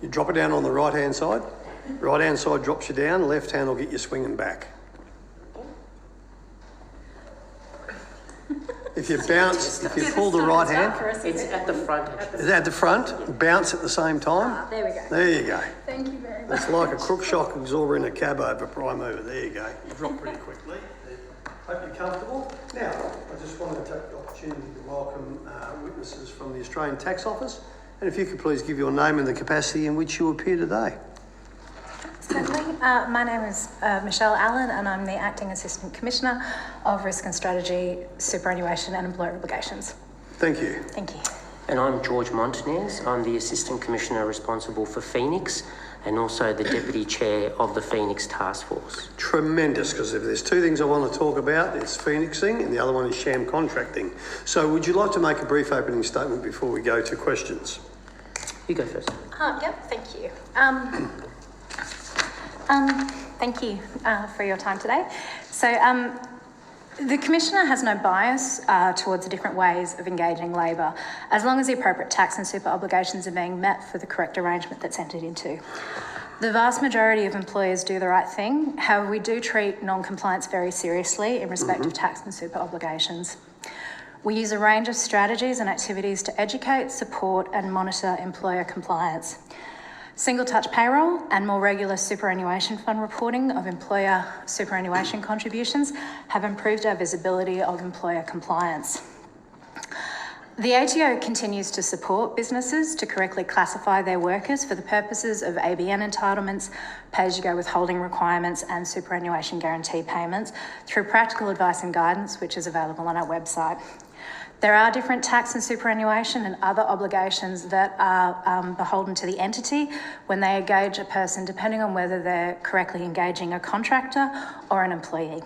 You drop it down on the right-hand side. Right-hand side drops you down, left hand will get you swinging back. If you bounce, if you pull the right hand, It's at the front. is that at the front? Bounce at the same time. There we go. There you go. Thank you very much. It's like a crook shock absorber in a cab over prime mover. There you go. You drop pretty quickly. Hope you're comfortable. Now, I just wanted to take the opportunity to welcome witnesses from the Australian Tax Office. And if you could please give your name and the capacity in which you appear today. Certainly. My name is Michelle Allen and I'm the Acting Assistant Commissioner of Risk and Strategy, Superannuation and Employer Obligations. Thank you. Thank you. And I'm George Montanez. I'm the Assistant Commissioner responsible for Phoenix and also the Deputy Chair of the Phoenix Task Force. Tremendous, because if there's two things I want to talk about, it's phoenixing and the other one is sham contracting. So would you like to make a brief opening statement before we go to questions? You go first. Yep, thank you. Thank you for your time today. So the Commissioner has no bias towards different ways of engaging labour, as long as the appropriate tax and super obligations are being met for the correct arrangement that's entered into. The vast majority of employers do the right thing. However, we do treat non-compliance very seriously in respect of tax and super obligations. We use a range of strategies and activities to educate, support and monitor employer compliance. Single touch payroll and more regular superannuation fund reporting of employer superannuation contributions have improved our visibility of employer compliance. The ATO continues to support businesses to correctly classify their workers for the purposes of ABN entitlements, pay-as-you-go withholding requirements and superannuation guarantee payments through practical advice and guidance, which is available on our website. There are different tax and superannuation and other obligations that are beholden to the entity when they engage a person, depending on whether they're correctly engaging a contractor or an employee.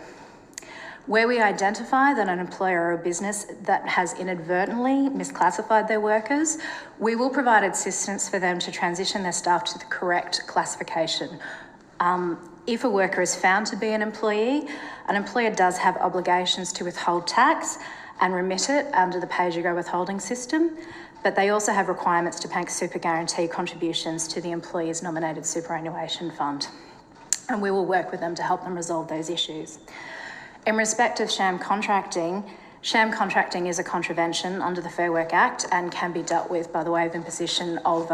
Where we identify that an employer or a business that has inadvertently misclassified their workers, we will provide assistance for them to transition their staff to the correct classification. If a worker is found to be an employee, an employer does have obligations to withhold tax and remit it under the pay-as-you-go withholding system, but they also have requirements to make super guarantee contributions to the employee's nominated superannuation fund. And we will work with them to help them resolve those issues. In respect of sham contracting is a contravention under the Fair Work Act and can be dealt with by the way of imposition of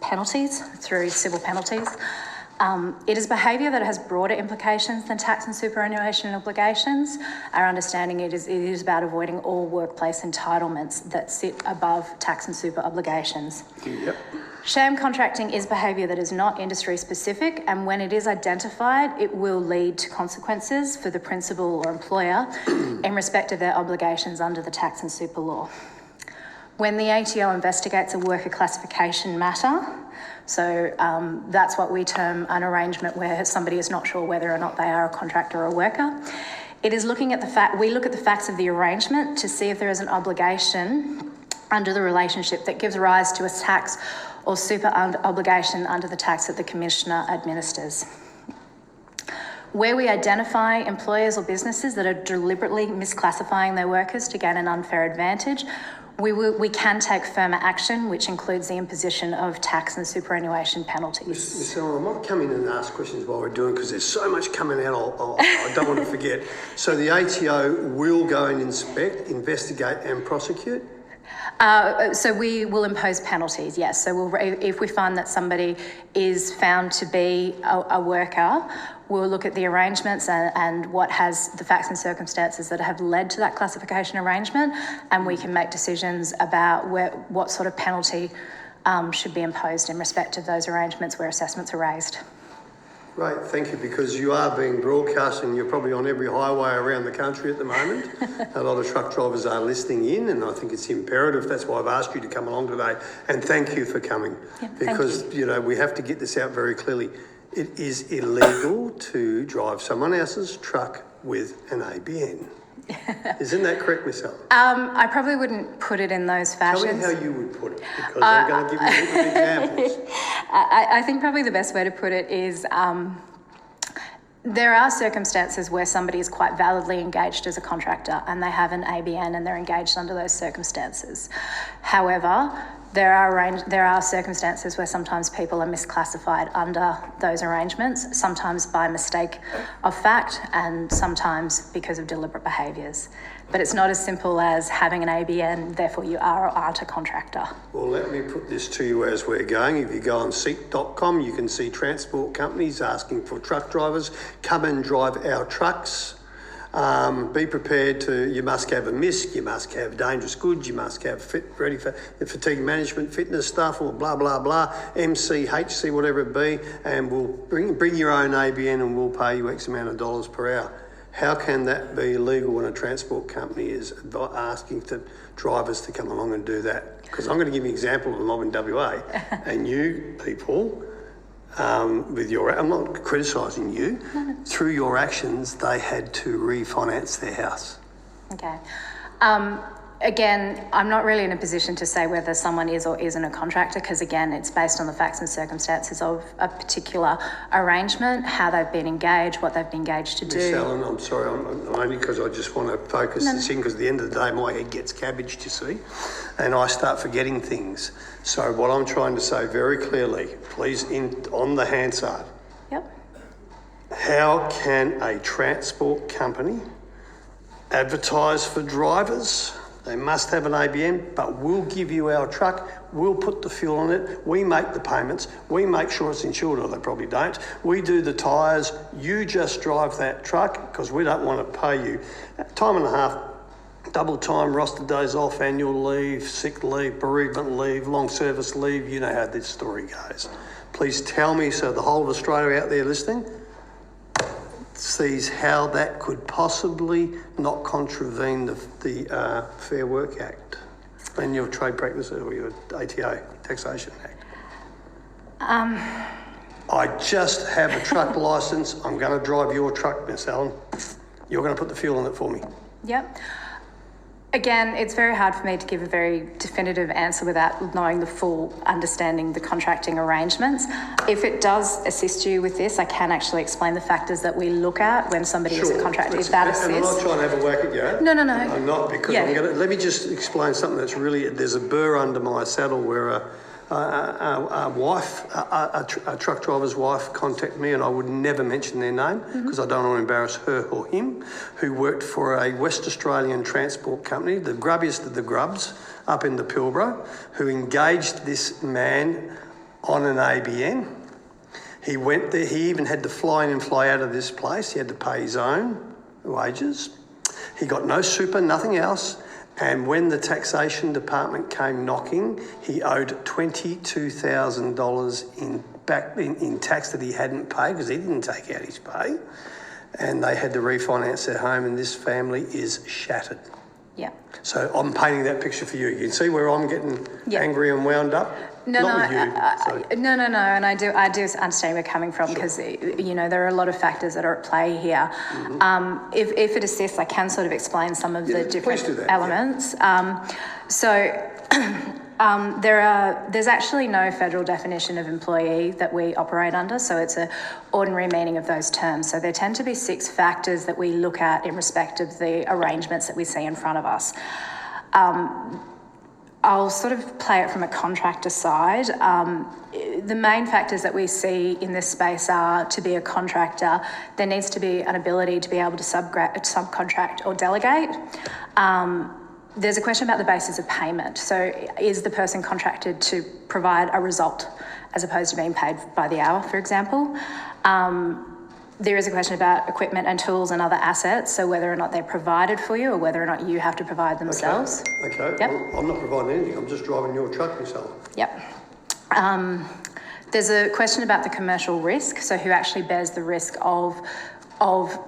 penalties through civil penalties. It is behaviour that has broader implications than tax and superannuation obligations. Our understanding it is about avoiding all workplace entitlements that sit above tax and super obligations. Yep. Sham contracting is behaviour that is not industry specific, and when it is identified, it will lead to consequences for the principal or employer in respect of their obligations under the tax and super law. When the ATO investigates a worker classification matter, so that's what we term an arrangement where somebody is not sure whether or not they are a contractor or a worker. It is looking at we look at the facts of the arrangement to see if there is an obligation under the relationship that gives rise to a tax or super obligation under the tax that the Commissioner administers. Where we identify employers or businesses that are deliberately misclassifying their workers to gain an unfair advantage, we can take firmer action, which includes the imposition of tax and superannuation penalties. Ms. Ellen, I might come in and ask questions while we're doing, because there's so much coming out I don't want to forget. So the ATO will go and inspect, investigate and prosecute? So we will impose penalties, yes. So if we find that somebody is found to be a worker, we'll look at the arrangements and what has the facts and circumstances that have led to that classification arrangement, and we can make decisions about what sort of penalty should be imposed in respect of those arrangements where assessments are raised. Great, thank you, because you are being broadcast and you're probably on every highway around the country at the moment. A lot of truck drivers are listening in, and I think it's imperative. That's why I've asked you to come along today, and thank you for coming. Yeah, because you know, we have to get this out very clearly. It is illegal to drive someone else's truck with an ABN. Isn't that correct, Miss Ellen? I probably wouldn't put it in those fashions. Tell me how you would put it, because I'm going to give you different examples. I think probably the best way to put it is there are circumstances where somebody is quite validly engaged as a contractor and they have an ABN and they're engaged under those circumstances. However, There are circumstances where sometimes people are misclassified under those arrangements, sometimes by mistake of fact and sometimes because of deliberate behaviours. But it's not as simple as having an ABN, therefore you are or aren't a contractor. Well, let me put this to you as we're going. If you go on seek.com, you can see transport companies asking for truck drivers. Come and drive our trucks. Be prepared you must have a MISC, you must have dangerous goods, you must have ready for fatigue management, fitness stuff, or blah, blah, blah, MC, HC, whatever it be, and we'll bring your own ABN and we'll pay you X amount of dollars per hour. How can that be illegal when a transport company is asking for drivers to come along and do that? Because I'm going to give you an example of a mob in WA, and you people, I'm not criticising you, through your actions, they had to refinance their house. Okay. Again, I'm not really in a position to say whether someone is or isn't a contractor because, again, it's based on the facts and circumstances of a particular arrangement, how they've been engaged, what they've been engaged to do. Miss Allen, I'm sorry, I'm only because I just want to focus this in because at the end of the day, my head gets cabbaged, you see, and I start forgetting things. So what I'm trying to say very clearly, please, on the Hansard, Yep. how can a transport company advertise for drivers? They must have an ABN, but we'll give you our truck, we'll put the fuel on it, we make the payments, we make sure it's insured, or they probably don't. We do the tyres, you just drive that truck because we don't want to pay you time and a half, double time, roster days off, annual leave, sick leave, bereavement leave, long service leave, you know how this story goes. Please tell me, so the whole of Australia out there listening sees how that could possibly not contravene the Fair Work Act and your Trade Practices or your ATO, Taxation Act. I just have a truck licence. I'm going to drive your truck, Miss Allen. You're going to put the fuel in it for me. Yep. Again, it's very hard for me to give a very definitive answer without knowing the full understanding the contracting arrangements. If it does assist you with this, I can actually explain the factors that we look at when somebody is a contractor, if that assists. And I'm not trying to have a whack at you. No. I'm not, because let me just explain something that's really, there's a burr under my saddle where a truck driver's wife contacted me, and I would never mention their name because I don't want to embarrass her or him, who worked for a West Australian transport company, the grubbiest of the grubs, up in the Pilbara, who engaged this man on an ABN. He went there, he even had to fly in and fly out of this place. He had to pay his own wages. He got no super, nothing else. And when the taxation department came knocking, he owed $22,000 in tax that he hadn't paid because he didn't take out his pay. And they had to refinance their home, and this family is shattered. Yeah. So I'm painting that picture for you. You can see where I'm getting angry and wound up. No, and I do understand where you're coming from because there are a lot of factors that are at play here. If it assists, I can sort of explain some of the different elements. There's actually no federal definition of employee that we operate under, so it's an ordinary meaning of those terms. So there tend to be 6 factors that we look at in respect of the arrangements that we see in front of us. I'll sort of play it from a contractor side. The main factors that we see in this space are, to be a contractor, there needs to be an ability to be able to subcontract or delegate. There's a question about the basis of payment. So is the person contracted to provide a result as opposed to being paid by the hour, for example? There is a question about equipment and tools and other assets, so whether or not they're provided for you or whether or not you have to provide themselves. Okay. Yep. Well, I'm not providing anything. I'm just driving your truck myself. Yep. There's a question about the commercial risk, so who actually bears the risk of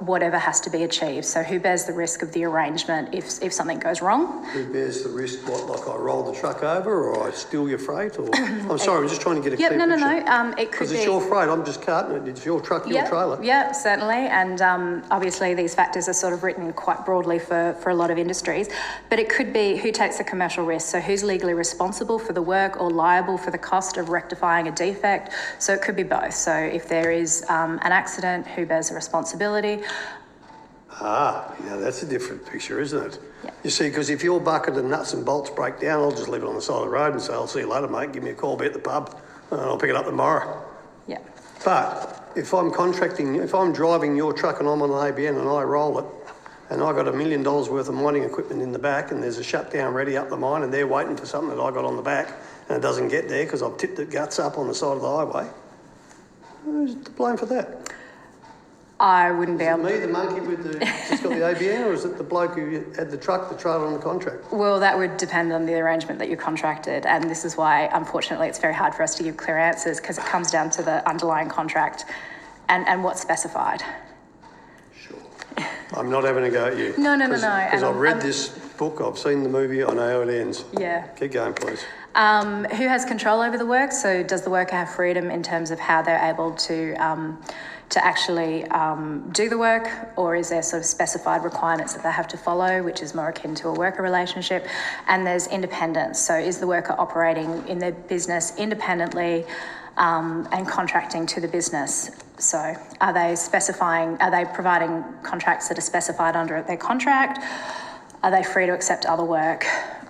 whatever has to be achieved. So who bears the risk of the arrangement if something goes wrong? Who bears the risk, like I roll the truck over or I steal your freight? Or I'm sorry, I'm just trying to get a clear picture. No. It could be... Because it's your freight, I'm just carting it. It's your truck, your trailer. Yeah, certainly. And obviously these factors are sort of written quite broadly for a lot of industries. But it could be who takes the commercial risk. So who's legally responsible for the work or liable for the cost of rectifying a defect. So it could be both. So if there is an accident, who bears the responsibility? Now that's a different picture, isn't it? Yeah. You see, because if your bucket and nuts and bolts break down, I'll just leave it on the side of the road and say, I'll see you later, mate. Give me a call, be at the pub, and I'll pick it up tomorrow. Yeah. But if I'm driving your truck and I'm on an ABN and I roll it, and I got $1 million worth of mining equipment in the back, and there's a shutdown ready up the mine, and they're waiting for something that I got on the back, and it doesn't get there because I've tipped it guts up on the side of the highway, who's to blame for that? I wouldn't be Is it able me, the monkey with the just got the ABN, or is it the bloke who had the truck, the trailer on the contract? Well, that would depend on the arrangement that you contracted, and this is why, unfortunately, it's very hard for us to give clear answers because it comes down to the underlying contract and what's specified. Sure. I'm not having a go at you. No. Because I've read this book, I've seen the movie, I know how it ends. Yeah. Keep going, please. Who has control over the work? So does the worker have freedom in terms of how they're able to actually do the work, or is there sort of specified requirements that they have to follow, which is more akin to a worker relationship? And there's independence. So is the worker operating in their business independently and contracting to the business? So are they providing contracts that are specified under their contract? Are they free to accept other work?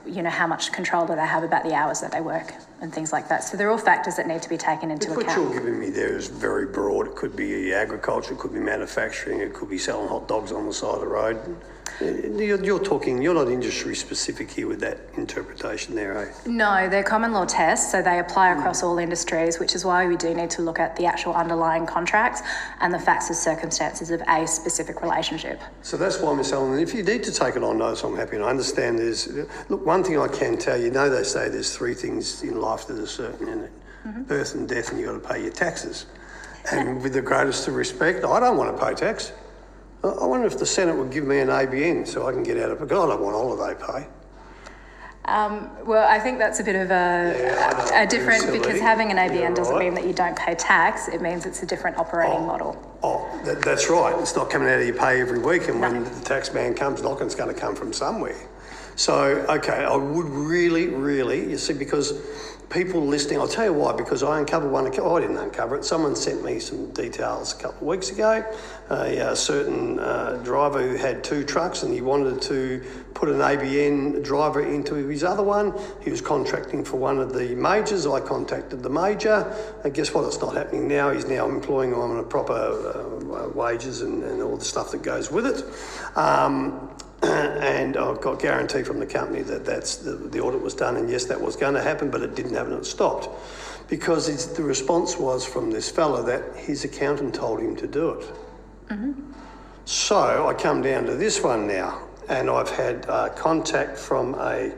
You know, how much control do they have about the hours that they work and things like that? So they're all factors that need to be taken into What account. you're giving me there is very broad. It could be agriculture, it could be manufacturing, it could be selling hot dogs on the side of the road. You're not industry specific here with that interpretation there, eh? No, they're common law tests, so they apply across all industries, which is why we do need to look at the actual underlying contracts and the facts and circumstances of a specific relationship. So that's why, Miss Allen, if you need to take it on notice, I'm happy, and I understand look, one thing I can tell you, they say there's three things in life that are certain, isn't it? Mm-hmm. Birth and death, and you've got to pay your taxes. And with the greatest of respect, I don't want to pay tax. I wonder if the Senate would give me an ABN so I can get out of it, because I don't want holiday pay. Well, I think that's a bit of a different, because having an ABN doesn't mean that you don't pay tax. It means it's a different operating model. That's right. It's not coming out of your pay every week, and when the tax man comes knocking, it's going to come from somewhere. So, okay, I would really, you see, because people listening, I'll tell you why, because I uncovered one, I didn't uncover it, someone sent me some details a couple of weeks ago, a certain driver who had 2 trucks and he wanted to put an ABN driver into his other one. He was contracting for one of the majors. I contacted the major, and guess what, it's not happening now. He's now employing him on a proper wages and all the stuff that goes with it. And I've got guarantee from the company that the audit was done, and yes, that was going to happen, but it didn't happen, it stopped. Because the response was from this fella that his accountant told him to do it. Mm-hmm. So I come down to this one now, and I've had contact from a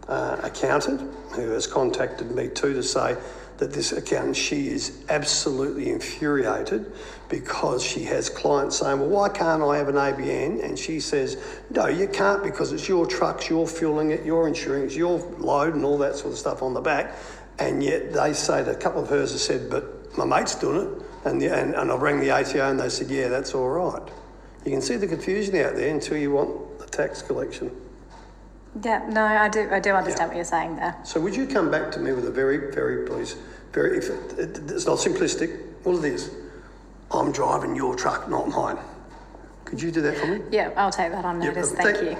accountant who has contacted me too to say that this accountant, she is absolutely infuriated because she has clients saying, well, why can't I have an ABN? And she says, no, you can't, because it's your trucks, you're fueling it, you're insuring it, it's your load and all that sort of stuff on the back. And yet they say that a couple of hers have said, but my mate's doing it. And I rang the ATO and they said, yeah, that's all right. You can see the confusion out there until you want the tax collection. Yeah, no, I do understand what you're saying there. So would you come back to me with a very, very, please, it's not simplistic, all it is, I'm driving your truck, not mine. Could you do that for me? Yeah, I'll take that on notice, thank you.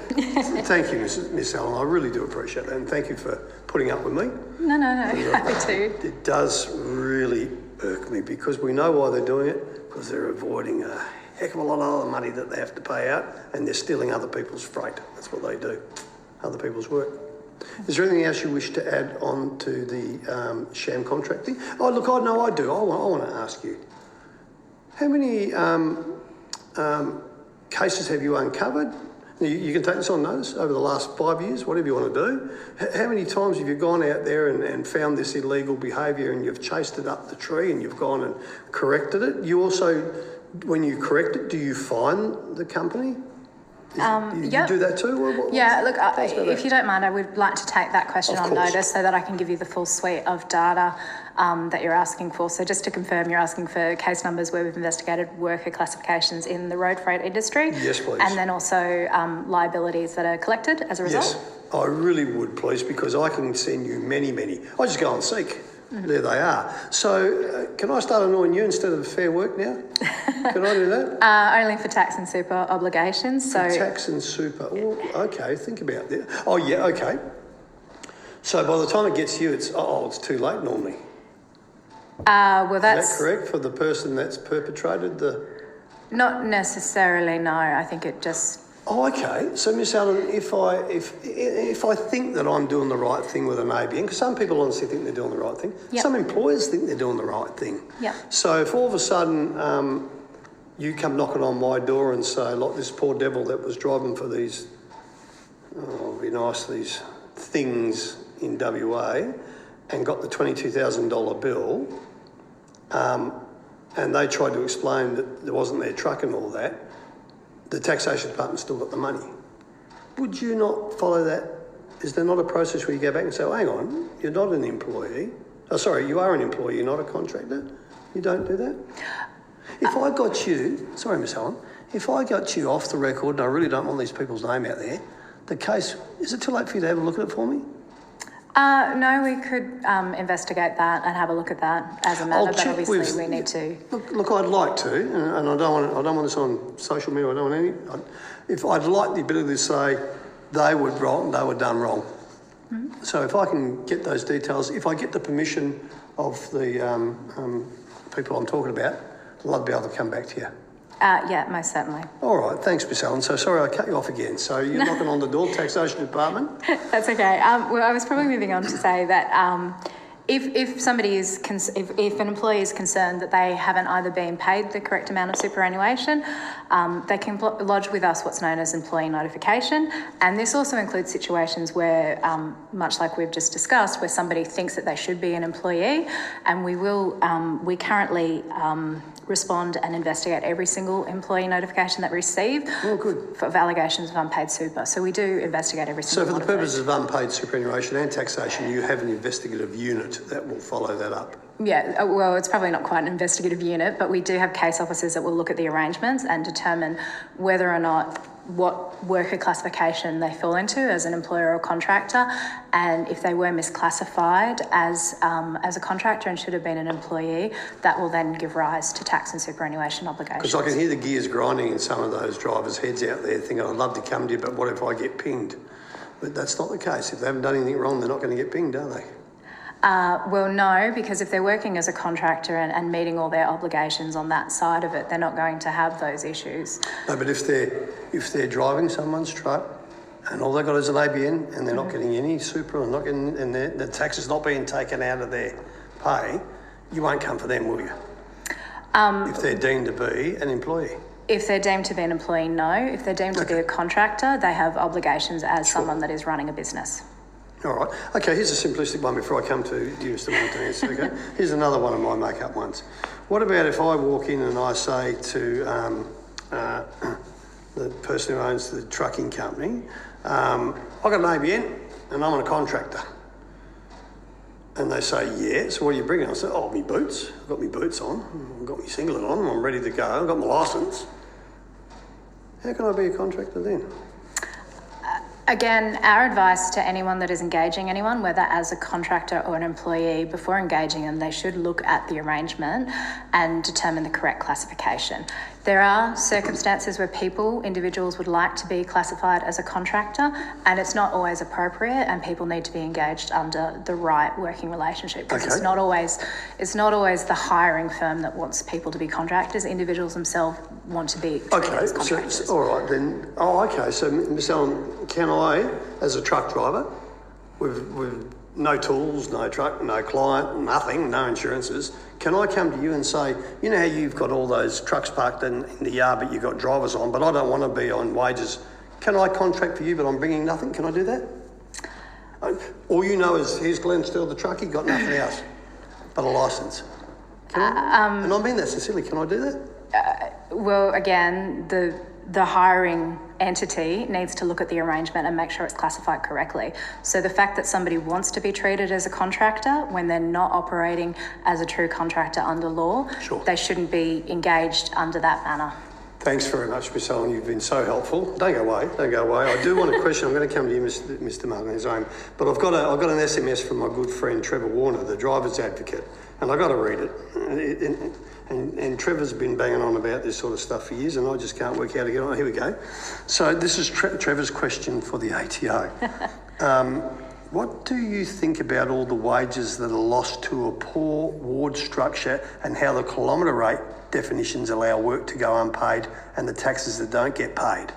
Thank you, Miss Allen, I really do appreciate that, and thank you for putting up with me. No, happy to. It does really irk me, because we know why they're doing it, because they're avoiding a heck of a lot of other money that they have to pay out, and they're stealing other people's freight. That's what they do, other people's work. Is there anything else you wish to add on to the sham contracting? Oh, look, I do. I want to ask you, how many cases have you uncovered? You can take this on notice over the last 5 years, whatever you want to do. How many times have you gone out there and found this illegal behaviour and you've chased it up the tree and you've gone and corrected it? You also, when you correct it, do you fine the company? You do that too? Look, if you don't mind, I would like to take that question on notice so that I can give you the full suite of data that you're asking for. So just to confirm, you're asking for case numbers where we've investigated worker classifications in the road freight industry? Yes, please. And then also liabilities that are collected as a result? Yes, I really would, please, because I can send you many. I just go on Seek. there they are. So can I start annoying you instead of Fair Work now? Can I do that? Only for tax and super obligations. So Tax and super. Oh, okay, think about that. Oh, yeah, okay. So by the time it gets to you, it's too late normally. well, Is that's that correct for the person that's perpetrated the... not necessarily. No, I think it just. Oh, okay. So, Miss Allen, if I think that I'm doing the right thing with an ABN, because some people honestly think they're doing the right thing. Yep. Some employers think they're doing the right thing. Yep. So if all of a sudden you come knocking on my door and say, like this poor devil that was driving for these, it'd be nice, these things in WA and got the $22,000 bill, and they tried to explain that there wasn't their truck and all that, the taxation department still got the money. Would you not follow that? Is there not a process where you go back and say, oh, hang on, you're not an employee. Oh, sorry, you are an employee, you're not a contractor. You don't do that? If I got you, sorry, Miss Helen, if I got you off the record, and I really don't want these people's name out there, the case, is it too late for you to have a look at it for me? No, we could investigate that and have a look at that as a matter, but obviously we need to. Look, I'd like to, and I don't want this on social media. I don't want any. If I'd like the ability to say they were wrong, they were done wrong. Mm-hmm. So if I can get those details, if I get the permission of the people I'm talking about, I'd love to be able to come back to you. Yeah, most certainly. All right, thanks, Miss Allen. So sorry I cut you off again. So you're knocking on the door, taxation department. That's okay. Well, I was probably moving on to say that if somebody is, if an employee is concerned that they haven't either been paid the correct amount of superannuation, they can lodge with us what's known as employee notification. And this also includes situations where, much like we've just discussed, where somebody thinks that they should be an employee, and we currently respond and investigate every single employee notification that we receive for allegations of unpaid super. So we do investigate every single one. So for the purposes of unpaid superannuation and taxation, you have an investigative unit that will follow that up? Yeah, well, it's probably not quite an investigative unit, but we do have case officers that will look at the arrangements and determine whether or not what worker classification they fall into as an employer or contractor, and if they were misclassified as a contractor and should have been an employee, that will then give rise to tax and superannuation obligations. Because I can hear the gears grinding in some of those drivers' heads out there thinking, I'd love to come to you, but what if I get pinged? But that's not the case. If they haven't done anything wrong, they're not going to get pinged, are they? Well, no, because if they're working as a contractor and meeting all their obligations on that side of it, they're not going to have those issues. No, but if they're driving someone's truck and all they've got is an ABN and they're not getting any super and the tax is not being taken out of their pay, you won't come for them, will you? If they're deemed to be an employee. If they're deemed to be an employee, no. If they're deemed to be a contractor, they have obligations as someone that is running a business. All right. Okay, here's a simplistic one before I come to you, Mr. Martinez. Okay. Here's another one of my make-up ones. What about if I walk in and I say to the person who owns the trucking company, I've got an ABN and I'm a contractor. And they say, yeah, so what are you bringing? I say, oh, me boots. I've got me boots on. I've got my singlet on. I'm ready to go. I've got my licence. How can I be a contractor then? Again, our advice to anyone that is engaging anyone, whether as a contractor or an employee, before engaging them, they should look at the arrangement and determine the correct classification. There are circumstances where individuals would like to be classified as a contractor, and it's not always appropriate, and people need to be engaged under the right working relationship, because it's not always the hiring firm that wants people to be contractors. Individuals themselves want to be treated as contractors. So, all right then. Oh, okay. So, Ms. Allen, can I, as a truck driver, with no tools, no truck, no client, nothing, no insurances, can I come to you and say, you know how you've got all those trucks parked in the yard but you've got drivers on, but I don't want to be on wages. Can I contract for you but I'm bringing nothing? Can I do that? All you know is, here's Glenn Steele the truck, he got nothing else but a licence. And I mean that sincerely, can I do that? Well, again, the hiring entity needs to look at the arrangement and make sure it's classified correctly. So the fact that somebody wants to be treated as a contractor when they're not operating as a true contractor under law, they shouldn't be engaged under that manner. Thanks very much, Ms. Owen. You've been so helpful. Don't go away. I do want a question. I'm going to come to you, Mr. Martinez, but I've got an SMS from my good friend Trevor Warner, the driver's advocate, and I've got to read it. And Trevor's been banging on about this sort of stuff for years, and I just can't work out how to get on. Here we go. So this is Trevor's question for the ATO. What do you think about all the wages that are lost to a poor ward structure and how the kilometre rate definitions allow work to go unpaid and the taxes that don't get paid?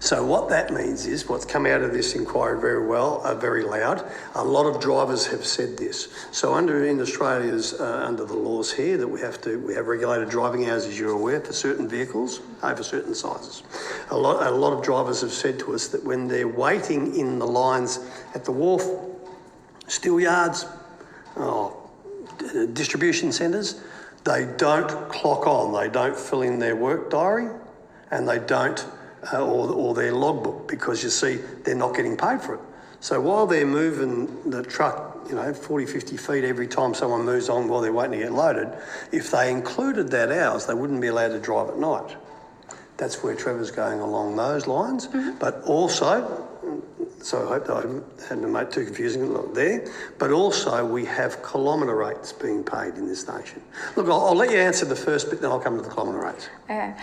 So what that means is, what's come out of this inquiry very loud, a lot of drivers have said this. So in Australia's, under the laws here, that we have regulated driving hours, as you're aware, for certain vehicles over certain sizes. A lot of drivers have said to us that when they're waiting in the lines at the wharf, steel yards, distribution centres, they don't clock on, they don't fill in their work diary, and they don't or their logbook, because you see they're not getting paid for it. So while they're moving the truck, 40, 50 feet every time someone moves on while they're waiting to get loaded, if they included that hours, they wouldn't be allowed to drive at night. That's where Trevor's going along those lines. Mm-hmm. But also, so I hope that I hadn't made it too confusing there, but also we have kilometre rates being paid in this nation. Look, I'll let you answer the first bit, then I'll come to the kilometre rates. Okay.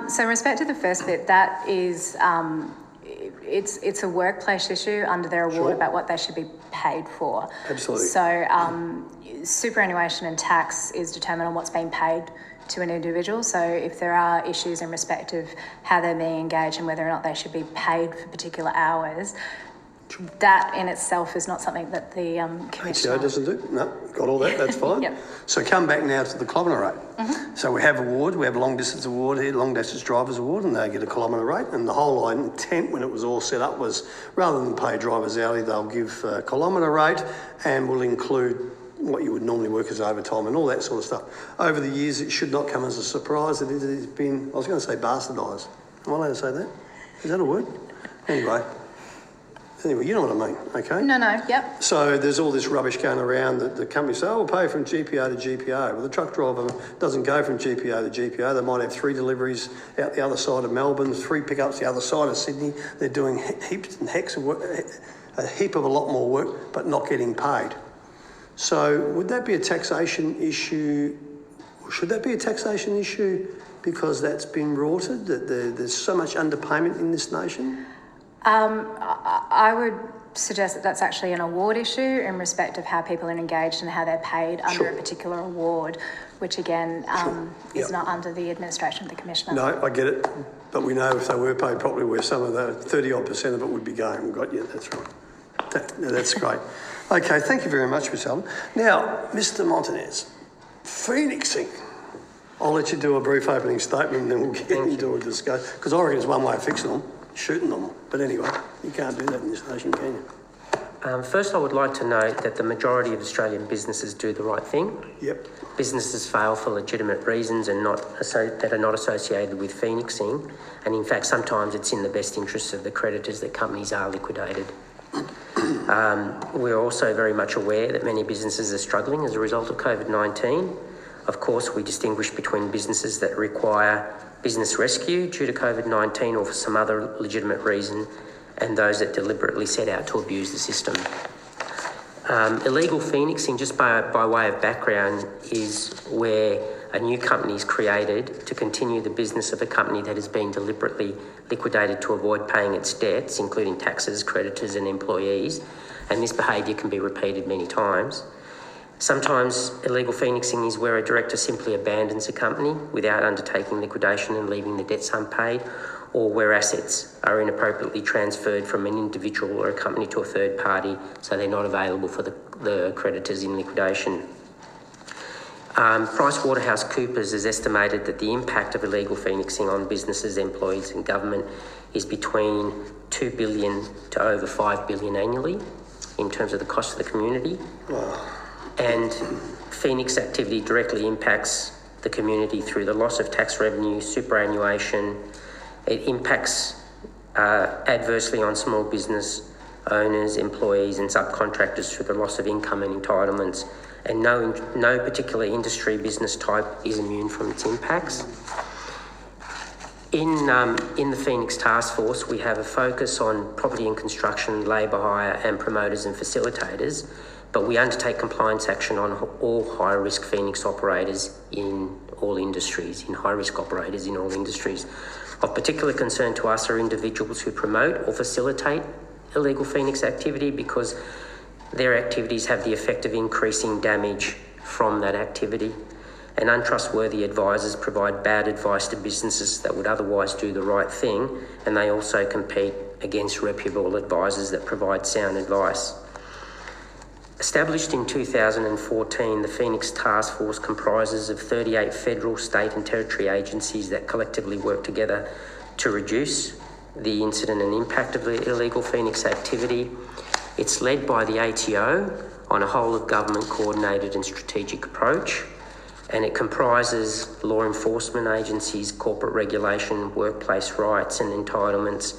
So in respect to the first bit, that is, it's a workplace issue under their award about what they should be paid for. Absolutely. So superannuation and tax is determined on what's being paid to an individual. So if there are issues in respect of how they're being engaged and whether or not they should be paid for particular hours, that in itself is not something that the Commissioner... ATO doesn't do? No, got all that, that's fine. Yep. So come back now to the kilometre rate. Mm-hmm. So we have awards, we have a long distance award here, long distance drivers award, and they get a kilometre rate, and the whole intent when it was all set up was rather than pay drivers hourly, they'll give a kilometre rate and will include what you would normally work as overtime and all that sort of stuff. Over the years, it should not come as a surprise that it has been, I was going to say bastardised. Am I allowed to say that? Is that a word? Anyway, you know what I mean, okay? No, yep. So there's all this rubbish going around that the companies say, we'll pay from GPO to GPO. Well, the truck driver doesn't go from GPO to GPO. They might have 3 deliveries out the other side of Melbourne, 3 pickups the other side of Sydney. They're doing heaps and heaps of work, a heap of a lot more work, but not getting paid. So would that be a taxation issue, or should that be a taxation issue because that's been rorted, that there's so much underpayment in this nation? I would suggest that that's actually an award issue in respect of how people are engaged and how they're paid under a particular award, which again is not under the administration of the Commissioner. No, I get it, but we know if they were paid properly where some of the 30-odd% of it would be going. We've got you, that's right. That's great. Okay, thank you very much, Ms. Allen. Now, Mr. Montanez, Phoenixing. I'll let you do a brief opening statement and then we'll get into a discussion, because I reckon there's one way of fixing them, shooting them. But anyway, you can't do that in this nation, can you? First, I would like to note that the majority of Australian businesses do the right thing. Yep. Businesses fail for legitimate reasons and that are not associated with Phoenixing. And in fact, sometimes it's in the best interests of the creditors that companies are liquidated. We're also very much aware that many businesses are struggling as a result of COVID-19. Of course, we distinguish between businesses that require business rescue due to COVID-19 or for some other legitimate reason, and those that deliberately set out to abuse the system. Illegal Phoenixing, just by way of background, is where a new company is created to continue the business of a company that has been deliberately liquidated to avoid paying its debts, including taxes, creditors and employees, and this behaviour can be repeated many times. Sometimes illegal Phoenixing is where a director simply abandons a company without undertaking liquidation and leaving the debts unpaid, or where assets are inappropriately transferred from an individual or a company to a third party, so they're not available for the creditors in liquidation. PricewaterhouseCoopers has estimated that the impact of illegal Phoenixing on businesses, employees and government is between $2 billion to over $5 billion annually in terms of the cost of the community. Wow. And Phoenix activity directly impacts the community through the loss of tax revenue, superannuation. It impacts adversely on small business owners, employees and subcontractors through the loss of income and entitlements. And no particular industry business type is immune from its impacts. In the Phoenix Task Force, we have a focus on property and construction, labour hire and promoters and facilitators, but we undertake compliance action on all high-risk Phoenix operators in all industries, Of particular concern to us are individuals who promote or facilitate illegal Phoenix activity because their activities have the effect of increasing damage from that activity. And untrustworthy advisors provide bad advice to businesses that would otherwise do the right thing, and they also compete against reputable advisors that provide sound advice. Established in 2014, the Phoenix Task Force comprises of 38 federal, state and territory agencies that collectively work together to reduce the incident and impact of illegal Phoenix activity. It's led by the ATO on a whole-of-government coordinated and strategic approach, and it comprises law enforcement agencies, corporate regulation, workplace rights and entitlements,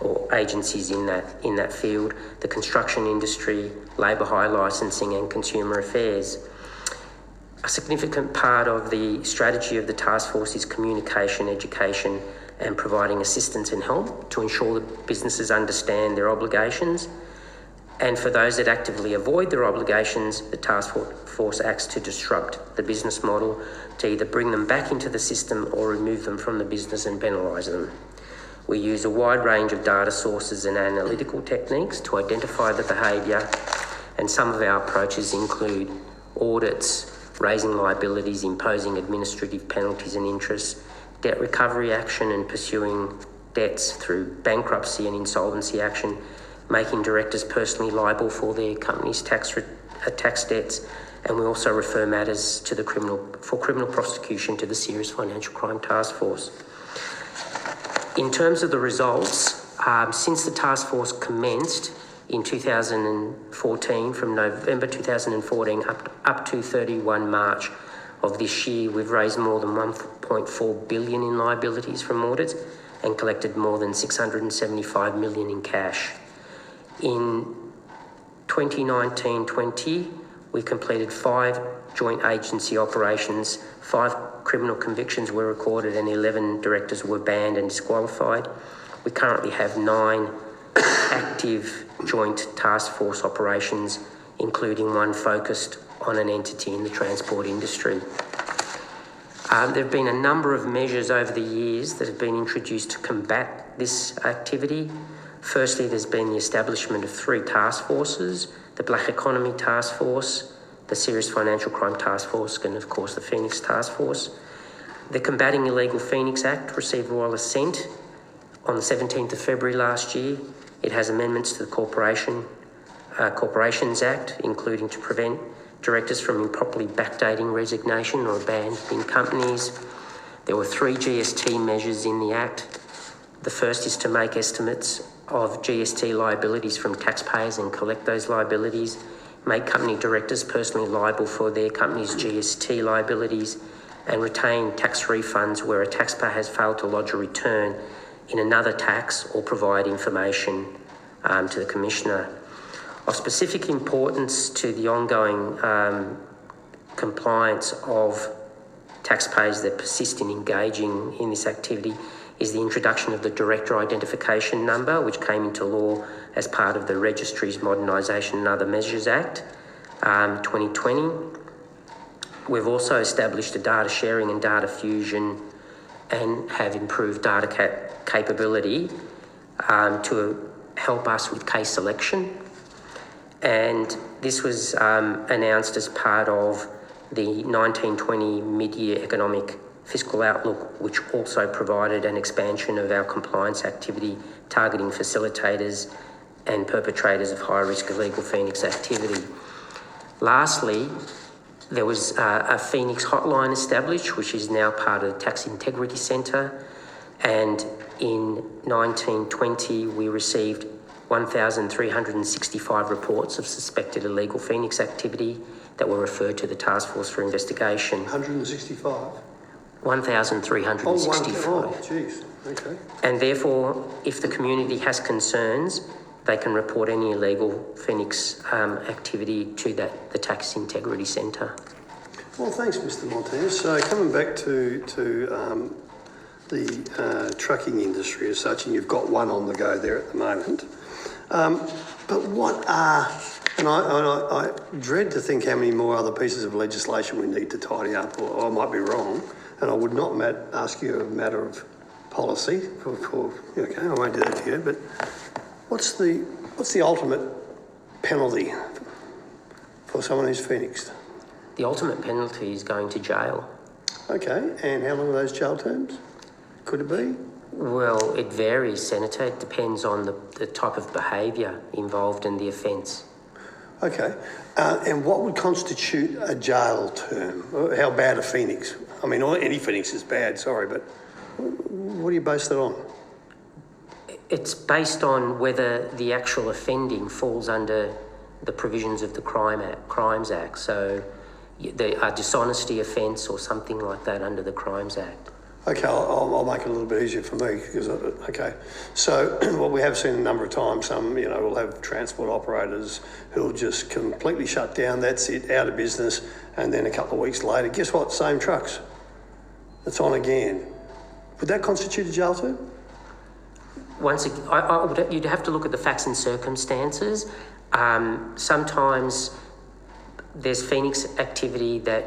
or agencies in that field, the construction industry, labour hire licensing and consumer affairs. A significant part of the strategy of the task force is communication, education and providing assistance and help to ensure that businesses understand their obligations. And for those that actively avoid their obligations, the task force acts to disrupt the business model, to either bring them back into the system or remove them from the business and penalise them. We use a wide range of data sources and analytical techniques to identify the behaviour, and some of our approaches include audits, raising liabilities, imposing administrative penalties and interests, debt recovery action and pursuing debts through bankruptcy and insolvency action, making directors personally liable for their company's tax debts, and we also refer matters to for criminal prosecution to the Serious Financial Crime Task Force. In terms of the results, since the task force commenced in 2014, from November 2014 up to 31 March of this year, we've raised more than $1.4 billion in liabilities from audits and collected more than $675 million in cash. In 2019-20, we completed 5 joint agency operations, 5 criminal convictions were recorded and 11 directors were banned and disqualified. We currently have 9 active joint task force operations, including one focused on an entity in the transport industry. There have been a number of measures over the years that have been introduced to combat this activity. Firstly, there's been the establishment of 3 task forces, the Black Economy Task Force, the Serious Financial Crime Task Force, and of course the Phoenix Task Force. The Combating Illegal Phoenix Act received royal assent on the 17th of February last year. It has amendments to the Corporations Act, including to prevent directors from improperly backdating resignation or abandoning companies. There were 3 GST measures in the Act. The first is to make estimates of GST liabilities from taxpayers and collect those liabilities, make company directors personally liable for their company's GST liabilities, and retain tax refunds where a taxpayer has failed to lodge a return in another tax or provide information to the Commissioner. Of specific importance to the ongoing compliance of taxpayers that persist in engaging in this activity is the introduction of the Director Identification Number, which came into law as part of the Registries Modernisation and Other Measures Act 2020. We've also established a data sharing and data fusion and have improved data capability to help us with case selection. And this was announced as part of the 1920 mid-year economic fiscal outlook, which also provided an expansion of our compliance activity targeting facilitators and perpetrators of high-risk illegal Phoenix activity. Lastly, there was a Phoenix hotline established, which is now part of the Tax Integrity Centre, and in 1920 we received 1,365 reports of suspected illegal Phoenix activity that were referred to the Task Force for investigation. 165? 1,365. Oh, geez. Okay. And therefore, if the community has concerns, they can report any illegal Phoenix activity to the Tax Integrity Centre. Well, thanks, Mr. Montez. So coming back to the trucking industry as such, and you've got one on the go there at the moment. But what are, and I dread to think how many more other pieces of legislation we need to tidy up, or I might be wrong, and I would not ask you a matter of policy okay, I won't do that to you, but what's the ultimate penalty for someone who's phoenixed? The ultimate penalty is going to jail. Okay, and how long are those jail terms? Could it be? Well, it varies, Senator. It depends on the type of behaviour involved in the offence. Okay, and what would constitute a jail term? How bad a phoenix? I mean, any phoenix is bad, sorry, but what do you base that on? It's based on whether the actual offending falls under the provisions of the Crimes Act. So a dishonesty offence or something like that under the Crimes Act. Okay, I'll make it a little bit easier for me because, okay. So what we have seen a number of times, we'll have transport operators who'll just completely shut down, that's it, out of business, and then a couple of weeks later, guess what, same trucks. It's on again. Would that constitute a jail term? Once again, you'd have to look at the facts and circumstances. Sometimes there's phoenix activity that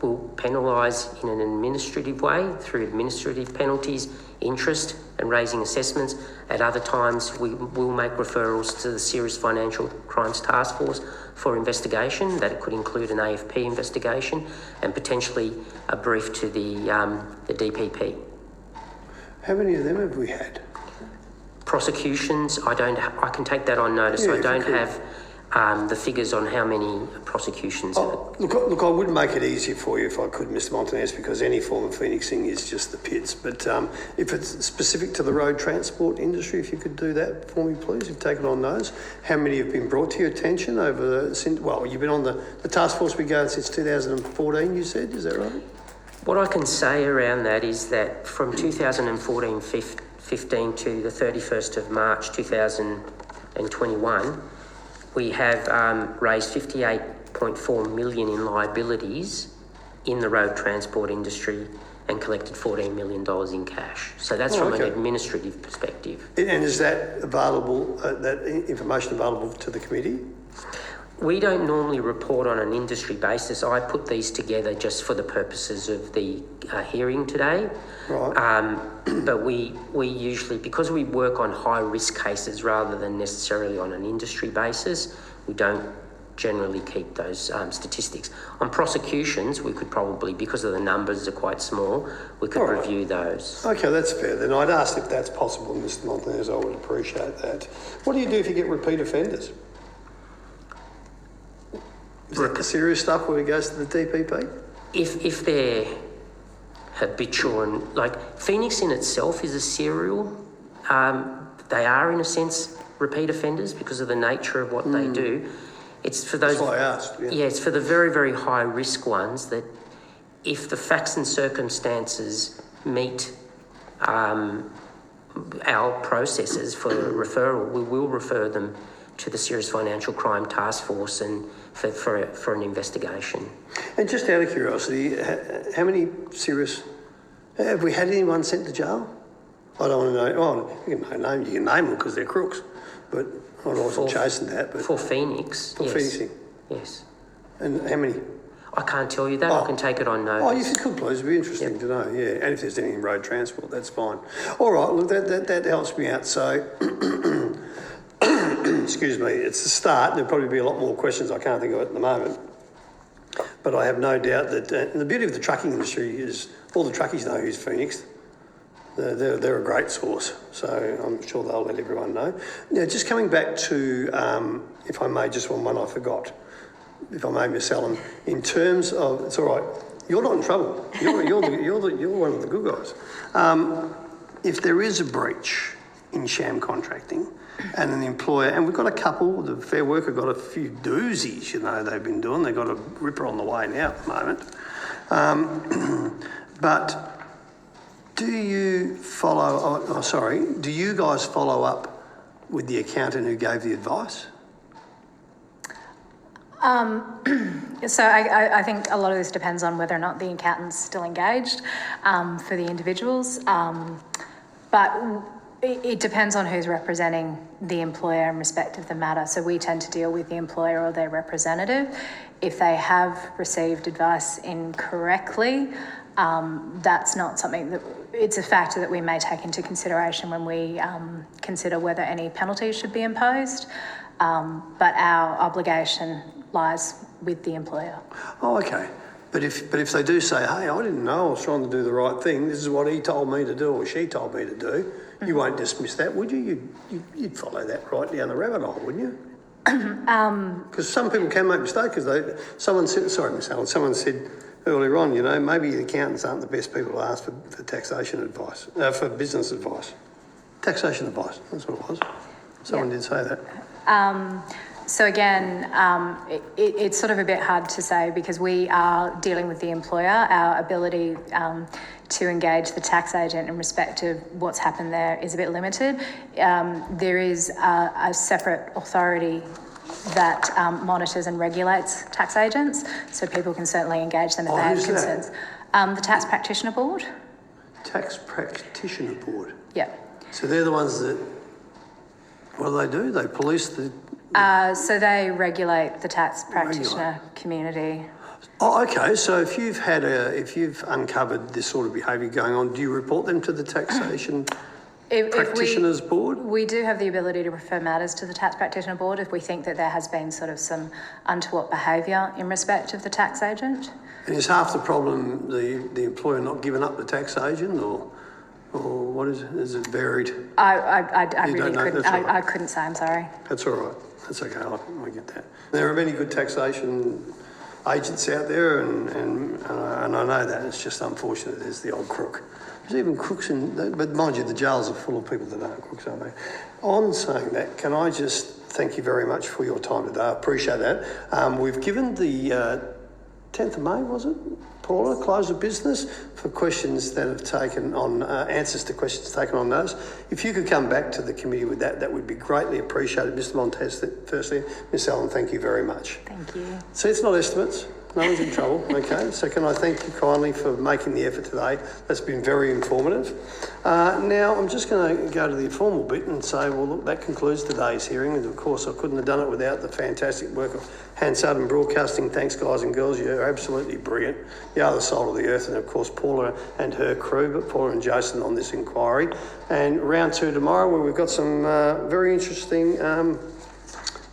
will penalise in an administrative way through administrative penalties, interest and raising assessments. At other times, we will make referrals to the Serious Financial Crimes Task Force for investigation. That it could include an AFP investigation and potentially a brief to the DPP. How many of them have we had? Prosecutions, I can take that on notice. Yeah, I don't have the figures on how many prosecutions. Look, I would make it easier for you if I could, Mr. Montanez, because any form of phoenixing is just the pits. But if it's specific to the road transport industry, if you could do that for me, please. You've taken on those. How many have been brought to your attention you've been on the task force we go since 2014, you said, is that right? What I can say around that is that from 2014-15 to the 31st of March 2021, we have raised $58.4 million in liabilities in the road transport industry and collected $14 million in cash. So that's from an administrative perspective. And is that available, that information available to the committee? We don't normally report on an industry basis. I put these together just for the purposes of the hearing today. Right. But we usually, because we work on high risk cases rather than necessarily on an industry basis, we don't generally keep those statistics. On prosecutions, we could probably, because of the numbers are quite small, we could review those. Okay, that's fair. Then I'd ask if that's possible, Mr. Montanez. I would appreciate that. What do you do if you get repeat offenders? Is that the serious stuff where it goes to the DPP? If they're habitual and Phoenix in itself is a serial, they are in a sense repeat offenders because of the nature of what they do. It's for those. That's why I asked. Yeah, it's for the very, very high risk ones that if the facts and circumstances meet our processes for referral, we will refer them to the Serious Financial Crime Task Force and for an investigation. And just out of curiosity, how many have we had anyone sent to jail? I don't want to know. Oh, you can name them because they're crooks, but I wasn't chasing that. But for Phoenix, for Phoenixing, yes. And how many? I can't tell you that. I can take it on notice. Oh, if you could, please. It'd be interesting to know. Yeah, and if there's any road transport, that's fine. All right, look, that helps me out. So. Excuse me, it's the start. There'll probably be a lot more questions I can't think of at the moment. But I have no doubt that and the beauty of the trucking industry is all the truckies know who's Phoenix. They're a great source, so I'm sure they'll let everyone know. Now, just coming back to, if I may, just one I forgot, if I may, Miss Allen, in terms of, it's all right, you're not in trouble. You're one of the good guys. If there is a breach in sham contracting, and an employer, and we've got a couple, the Fair Work have got a few doozies, they've been doing. They've got a ripper on the way now at the moment. But do you guys follow up with the accountant who gave the advice? So I think a lot of this depends on whether or not the accountant's still engaged for the individuals. But it depends on who's representing the employer in respect of the matter. So we tend to deal with the employer or their representative. If they have received advice incorrectly, that's not something that, it's a factor that we may take into consideration when we consider whether any penalties should be imposed. But our obligation lies with the employer. Oh, okay. But if they do say, hey, I didn't know, I was trying to do the right thing, this is what he told me to do or she told me to do, you won't dismiss that, would you? You'd follow that right down the rabbit hole, wouldn't you? Because some people can make mistakes. Someone said, sorry, Miss Allen, someone said earlier on, you know, maybe the accountants aren't the best people to ask for taxation advice, for business advice. Taxation advice, that's what it was. Someone did say that. So again, it's sort of a bit hard to say because we are dealing with the employer. Our ability to engage the tax agent in respect of what's happened there is a bit limited. There is a separate authority that monitors and regulates tax agents, so people can certainly engage them if they have who's concerns. The Tax Practitioner Board. Tax Practitioner Board. Yeah. So they're the ones that, what do? They police the... So they regulate the tax practitioner community. Oh, okay. So if you've uncovered this sort of behaviour going on, do you report them to the Taxation Practitioners Board? We do have the ability to refer matters to the Tax Practitioner Board if we think that there has been sort of some untoward behaviour in respect of the tax agent. And is half the problem the employer not giving up the tax agent, or what is it? Is it varied? I really don't know? couldn't. That's all right. I couldn't say. I'm sorry. That's all right. That's okay. I get that. There are many good taxation agents out there, and I know that. It's just unfortunate there's the odd crook. There's even crooks but mind you, the jails are full of people that aren't crooks, aren't they? On saying that, can I just thank you very much for your time today? I appreciate that. We've given the 10th of May, was it, Paula, close of business for questions that have taken on, answers to questions taken on those. If you could come back to the committee with that, that would be greatly appreciated. Mr Montez, firstly. Miss Allen, thank you very much. Thank you. See, it's not estimates. No one's in trouble, okay? So can I thank you kindly for making the effort today? That's been very informative. Now, I'm just going to go to the informal bit and say, well, look, that concludes today's hearing. And of course, I couldn't have done it without the fantastic work of Hansard Broadcasting. Thanks, guys and girls. You're absolutely brilliant. You are the soul of the earth. And of course, Paula and her crew, but Paula and Jason on this inquiry. And round two tomorrow, where we've got some very interesting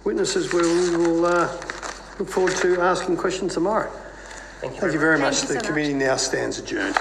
witnesses where we will look forward to asking questions tomorrow. Thank you. Thank you very much. Thank you The so committee now stands adjourned.